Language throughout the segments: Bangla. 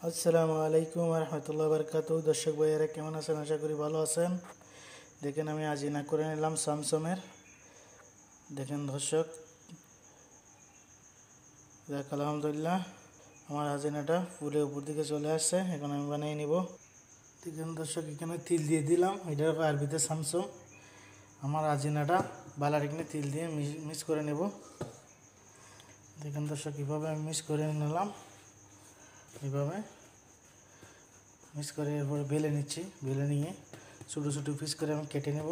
আসসালামু আলাইকুম রহমতুল্লাহ বরকাত। দর্শক ভাইয়েরা কেমন আছেন? আশা করি ভালো আছেন। দেখেন আমি আজিনা করে নিলাম স্যামসংয়ের। দেখেন দর্শক, দেখ আলহামদুলিল্লাহ আমার আজিনাটা ফুলে উপর দিকে চলে আসছে। এখন আমি বানিয়ে নিব। দেখেন দর্শক, এখানে তিল দিয়ে দিলাম, এটার আরবিতে স্যামসং। আমার আজিনাটা বালার এখানে তিল দিয়ে মিক্স করে নেব। দেখেন দর্শক, কীভাবে আমি মিক্স করে নিলাম, এইভাবে মিক্স করে এরপরে বেলে নিচ্ছি। বেলে নিয়ে ছোটো ছোটো পিস করে আমি কেটে নেব।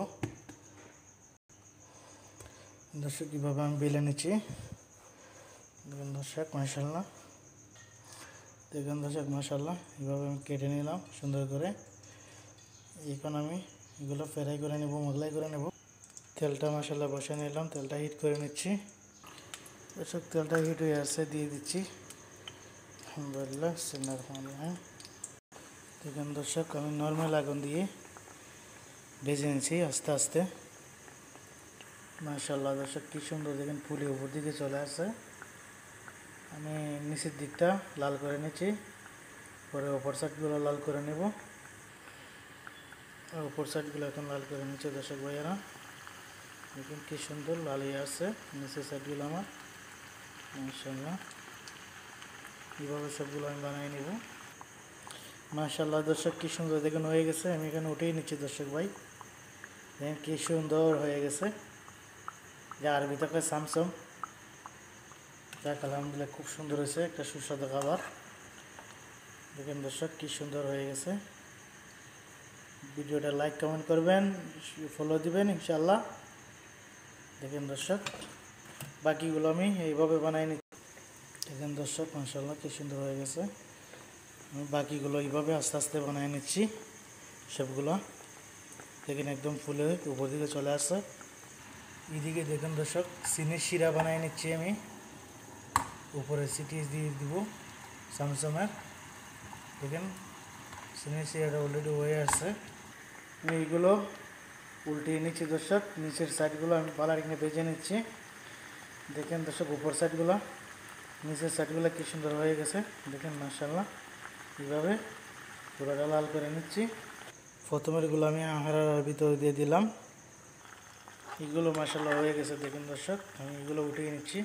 দর্শক, কীভাবে আমি বেলে নিচ্ছি দেখুন দর্শক, মাশাআল্লাহ। দেখুন দর্শক, মাশাআল্লাহ, এইভাবে আমি কেটে নিলাম সুন্দর করে। এখন আমি এগুলো ফ্রাই করে নেব, মোগলাই করে নেব। তেলটা মাশাআল্লাহ বসে নিলাম, তেলটা হিট করে নিচ্ছি। দর্শক, তেলটা হিট হয়ে আসছে, দিয়ে দিচ্ছি আলহামদুলিল্লাহ। দেখুন দর্শক, আমি নর্মাল আগুন দিয়ে ভেজে নিচ্ছি আস্তে আস্তে। মাশাআল্লাহ দর্শক, কী সুন্দর দেখেন ফুলে উপর দিকে চলে আসছে। আমি নিচের দিকটা লাল করে নিচ্ছি, পরে ওপর সাইডগুলো লাল করে নেব। ওপর সাইডগুলো এখন লাল করে নিচ্ছে দর্শক ভাইয়েরা। দেখুন কী সুন্দর লাল হয়ে আসছে নিচের সাইডগুলো আমার। মাশাআল্লাহ, এইভাবে সবগুলো আমি বানিয়ে নেব। মাশাআল্লাহ দর্শক, কী সুন্দর দেখুন হয়ে গেছে। আমি এখানে উঠেই নিচ্ছি দর্শক ভাই। দেখেন কী সুন্দর হয়ে গেছে, যা আরবিতে কয় স্যামসং। যাক আলহামদুলিল্লাহ, খুব সুন্দর হয়েছে, একটা সুস্বাদু খাবার। দেখেন দর্শক, কী সুন্দর হয়ে গেছে। ভিডিওটা লাইক কমেন্ট করবেন, ফলো দিবেন ইনশাআল্লাহ। দেখেন দর্শক, বাকিগুলো আমি এইভাবে বানাই নিচ্ছি। দেখেন দর্শক, মাশাআল্লাহ কী সুন্দর হয়ে গেছে। আমি বাকিগুলো এইভাবে আস্তে আস্তে বানিয়ে নিচ্ছি সবগুলো। দেখেন একদম ফুলে উপর দিকে চলে আসছে। এদিকে দেখেন দর্শক, চিনির শিরা বানিয়ে নিচ্ছি আমি। উপরে সিটিএস দিয়ে দিব স্যামসংয়ের। দেখেন চিনির শিরাটা অলরেডি হয়ে আসছে। আমি এইগুলো উল্টিয়ে নিচ্ছি দর্শক। নিচের সাইডগুলো আমি পালার এখানে ভেজে নিচ্ছি। দেখেন দর্শক, উপর সাইডগুলো নিচের সাইডগুলো কী সুন্দর হয়ে গেছে। দেখেন মাশাআল্লাহ, এইভাবে পুরোটা লাল করে নিচ্ছি। প্রথমেরগুলো আমি আহারার ভিতরে দিয়ে দিলাম। এগুলো মাশাআল্লাহ হয়ে গেছে। দেখেন দর্শক, আমি এগুলো উঠিয়ে নিচ্ছি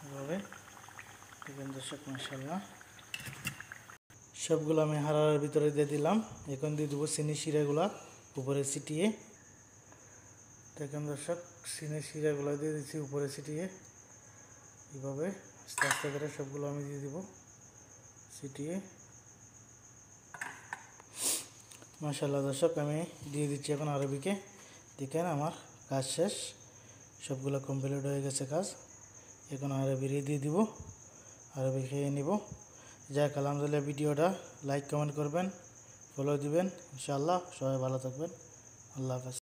এভাবে। দেখেন দর্শক, মাশাআল্লাহ সবগুলো আমি হারার ভিতরে দিয়ে দিলাম। এখন দিয়ে দেবো চিনির শিরাগুলো উপরে ছিটিয়ে। দেখেন দর্শক, চিনির শিরাগুলো দিয়ে দিচ্ছি উপরে ছিটিয়ে। এইভাবে আস্তে আস্তে করে সবগুলো আমি দিয়ে দিব ছিটিয়ে। মাশাআল্লাহ দর্শক, আমি দিয়ে দিচ্ছি এখন আরবিকে। দেখেন আমার কাজ শেষ, সবগুলো কমপ্লিট হয়ে গেছে কাজ। এখন আরবি দিয়ে দিব, আরবি খেয়ে নিব। যাক আলহামদুলিল্লাহ, ভিডিওটা লাইক কমেন্ট করবেন, ফলো দিবেন ইনশাআল্লাহ। সবাই ভালো থাকবেন, আল্লাহ হাফেজ।